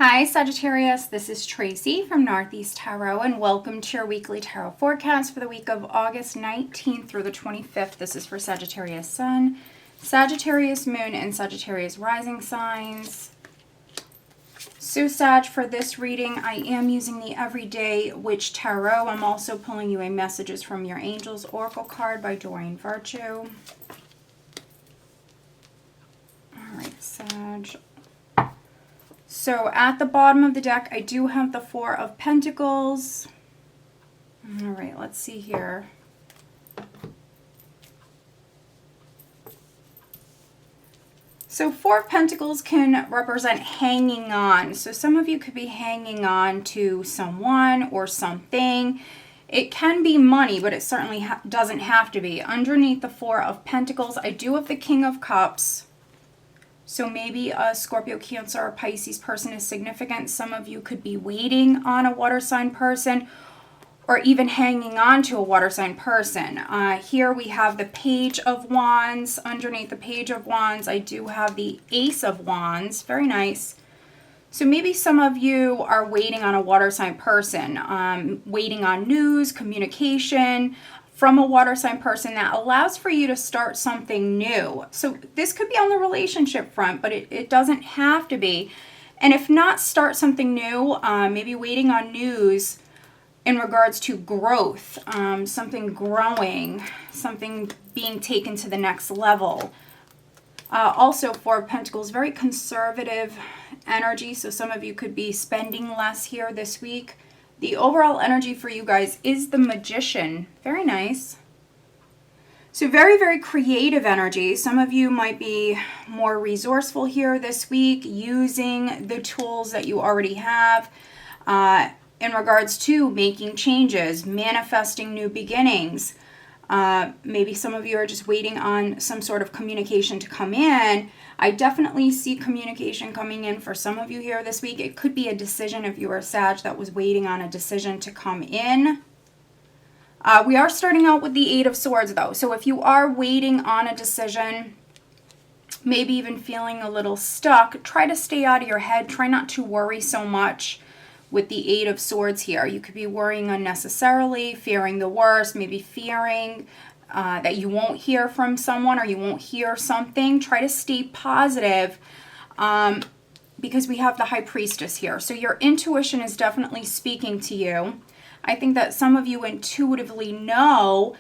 Hi Sagittarius, this is Tracy from Northeast Tarot and welcome to your weekly tarot forecast for the week of August 19th through the 25th. This is for Sagittarius Sun, Sagittarius Moon, and Sagittarius Rising signs. So Sag, for this reading, I am using the Everyday Witch Tarot. I'm also pulling you a Messages from Your Angels Oracle card by Doreen Virtue. Alright, Sag. So at the bottom of the deck, I do have the Four of Pentacles. All right, let's see here. So Four of Pentacles can represent hanging on. So some of you could be hanging on to someone or something. It can be money, but it certainly doesn't have to be. Underneath the Four of Pentacles, I do have the King of Cups. So maybe a Scorpio, Cancer, or Pisces person is significant. Some of you could be waiting on a water sign person or even hanging on to a water sign person. Here we have the Page of Wands. Underneath the Page of Wands, I do have the Ace of Wands. Very nice. So maybe some of you are waiting on a water sign person, waiting on news, communication from a water sign person that allows for you to start something new. So this could be on the relationship front, but it doesn't have to be. And if not, start something new, maybe waiting on news in regards to growth, something growing, something being taken to the next level. Also, Four of Pentacles, very conservative energy. So some of you could be spending less here this week. The overall energy for you guys is the Magician. Very nice. So very, very creative energy. Some of you might be more resourceful here this week, using the tools that you already have in regards to making changes, manifesting new beginnings. Maybe some of you are just waiting on some sort of communication to come in. I definitely see communication coming in for some of you here this week. It could be a decision if you are Sag that was waiting on a decision to come in. We are starting out with the Eight of Swords though. So if you are waiting on a decision, maybe even feeling a little stuck, try to stay out of your head. Try not to worry so much with the Eight of Swords here. You could be worrying unnecessarily, fearing the worst, maybe fearing that you won't hear from someone or you won't hear something. Try to stay positive because we have the High Priestess here. So your intuition is definitely speaking to you. I think that some of you intuitively know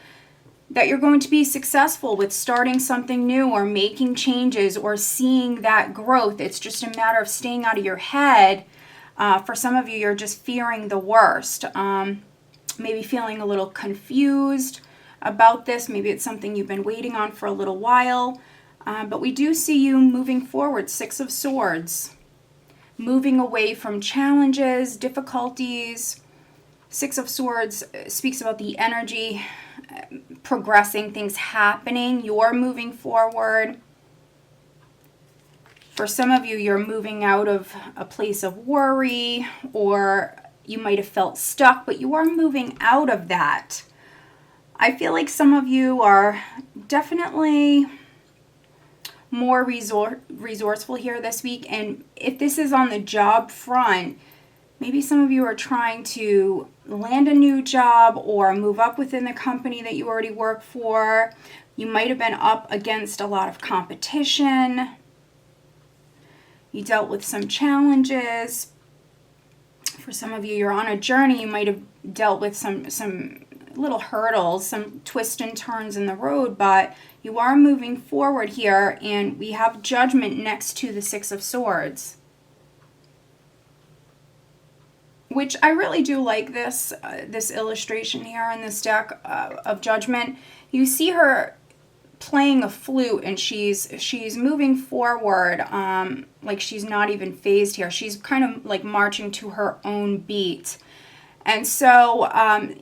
that you're going to be successful with starting something new or making changes or seeing that growth. It's just a matter of staying out of your head. For some of you, you're just fearing the worst. Maybe feeling a little confused about this. Maybe it's something you've been waiting on for a little while. But we do see you moving forward. Six of Swords. Moving away from challenges, difficulties. Six of Swords speaks about the energy, progressing, things happening. You're moving forward. For some of you, you're moving out of a place of worry, or you might have felt stuck, but you are moving out of that. I feel like some of you are definitely more resourceful here this week. And if this is on the job front, maybe some of you are trying to land a new job or move up within the company that you already work for. You might have been up against a lot of competition. You dealt with some challenges. For some of you, you're on a journey. You might have dealt with some little hurdles, some twists and turns in the road, but you are moving forward here, and we have Judgment next to the Six of Swords. Which I really do like this illustration here in this deck of Judgment. You see her playing a flute, and she's moving forward like she's not even phased here. She's kind of like marching to her own beat. And so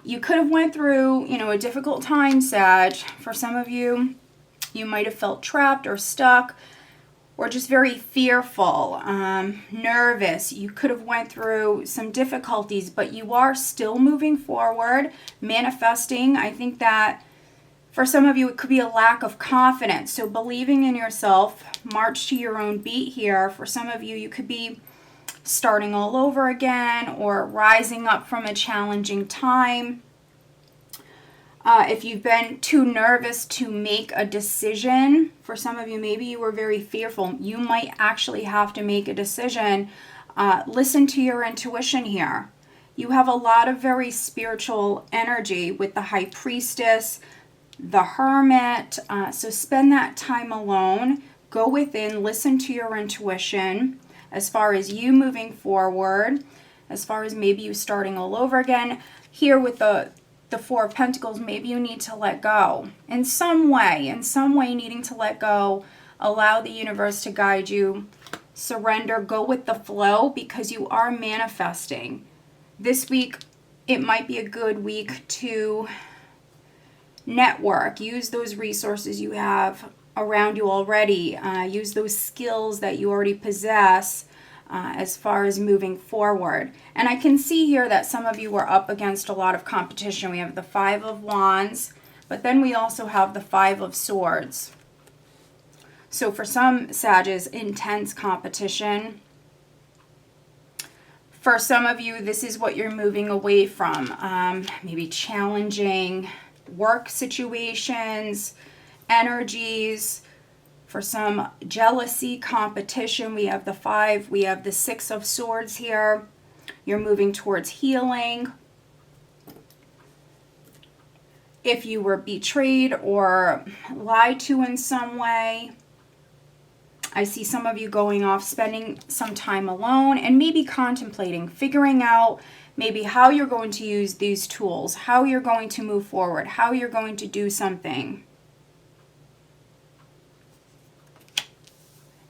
you could have went through, a difficult time, Sag. For some of you, you might have felt trapped or stuck or just very fearful, nervous. You could have went through some difficulties, but you are still moving forward, manifesting. I think that for some of you, it could be a lack of confidence. So believing in yourself, march to your own beat here. For some of you, you could be starting all over again or rising up from a challenging time. If you've been too nervous to make a decision, for some of you, maybe you were very fearful. You might actually have to make a decision. Listen to your intuition here. You have a lot of very spiritual energy with the High Priestess, the Hermit. So spend that time alone. Go within, listen to your intuition as far as you moving forward, as far as maybe you starting all over again. Here with the Four of Pentacles, maybe you need to let go in some way needing to let go. Allow the universe to guide you. Surrender, go with the flow, because you are manifesting. This week, it might be a good week to network. Use those resources you have around you already. Use those skills that you already possess as far as moving forward. And I can see here that some of you are up against a lot of competition. We have the Five of Wands, but then we also have the Five of Swords. So for some Sages, intense competition. For some of you, this is what you're moving away from. Maybe challenging work situations, energies. For some, jealousy, competition. We have the Five, we have the Six of Swords here. You're moving towards healing. If you were betrayed or lied to in some way, I see some of you going off, spending some time alone and maybe contemplating, figuring out maybe how you're going to use these tools, how you're going to move forward, how you're going to do something.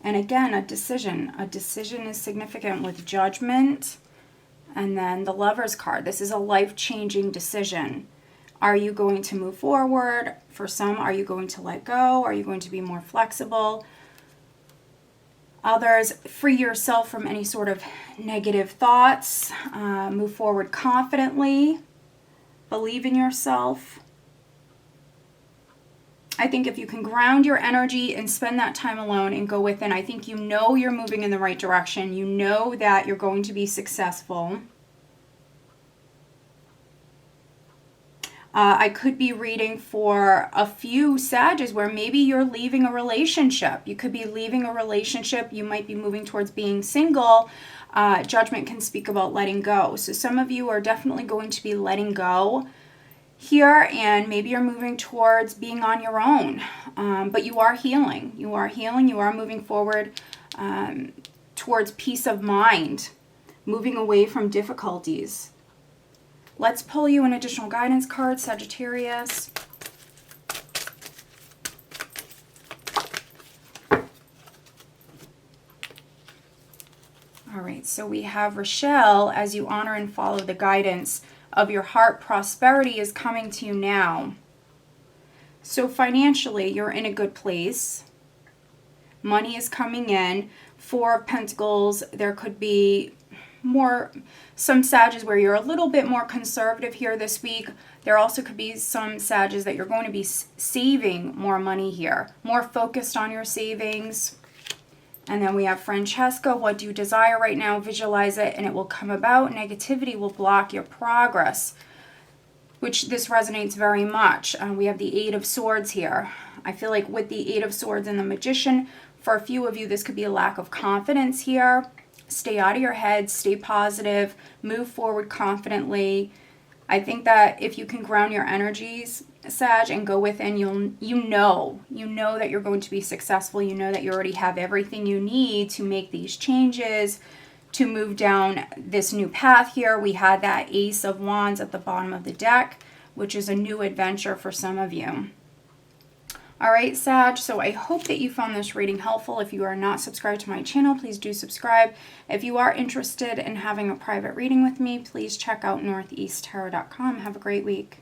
And again, a decision. A decision is significant with Judgment. And then the Lover's card. This is a life-changing decision. Are you going to move forward? For some, are you going to let go? Are you going to be more flexible? Others, free yourself from any sort of negative thoughts. Move forward confidently. Believe in yourself. I think if you can ground your energy and spend that time alone and go within, I think you know you're moving in the right direction. You know that you're going to be successful. I could be reading for a few Sages where maybe you're leaving a relationship. You could be leaving a relationship. You might be moving towards being single. Judgment can speak about letting go. So some of you are definitely going to be letting go here, and maybe you're moving towards being on your own, but you are healing. You are healing. You are moving forward towards peace of mind, moving away from difficulties. Let's pull you an additional guidance card, Sagittarius. All right, so we have Rochelle. As you honor and follow the guidance of your heart, prosperity is coming to you now. So financially, you're in a good place. Money is coming in. Four of Pentacles, there could be some Sages where you're a little bit more conservative here this week. There also could be some Sages that you're going to be saving more money here, more focused on your savings. And then we have Francesca. What do you desire right now? Visualize it and it will come about. Negativity will block your progress, which this resonates very much. We have the Eight of Swords here. I feel like with the Eight of Swords and the Magician, for a few of you, this could be a lack of confidence here. Stay out of your head. Stay positive. Move forward confidently. I think that if you can ground your energies, Sag, and go within, you know that you're going to be successful. You know that you already have everything you need to make these changes, to move down this new path here. We had that Ace of Wands at the bottom of the deck, which is a new adventure for some of you. All right, Sag, so I hope that you found this reading helpful. If you are not subscribed to my channel, please do subscribe. If you are interested in having a private reading with me, please check out northeasttarot.com. Have a great week.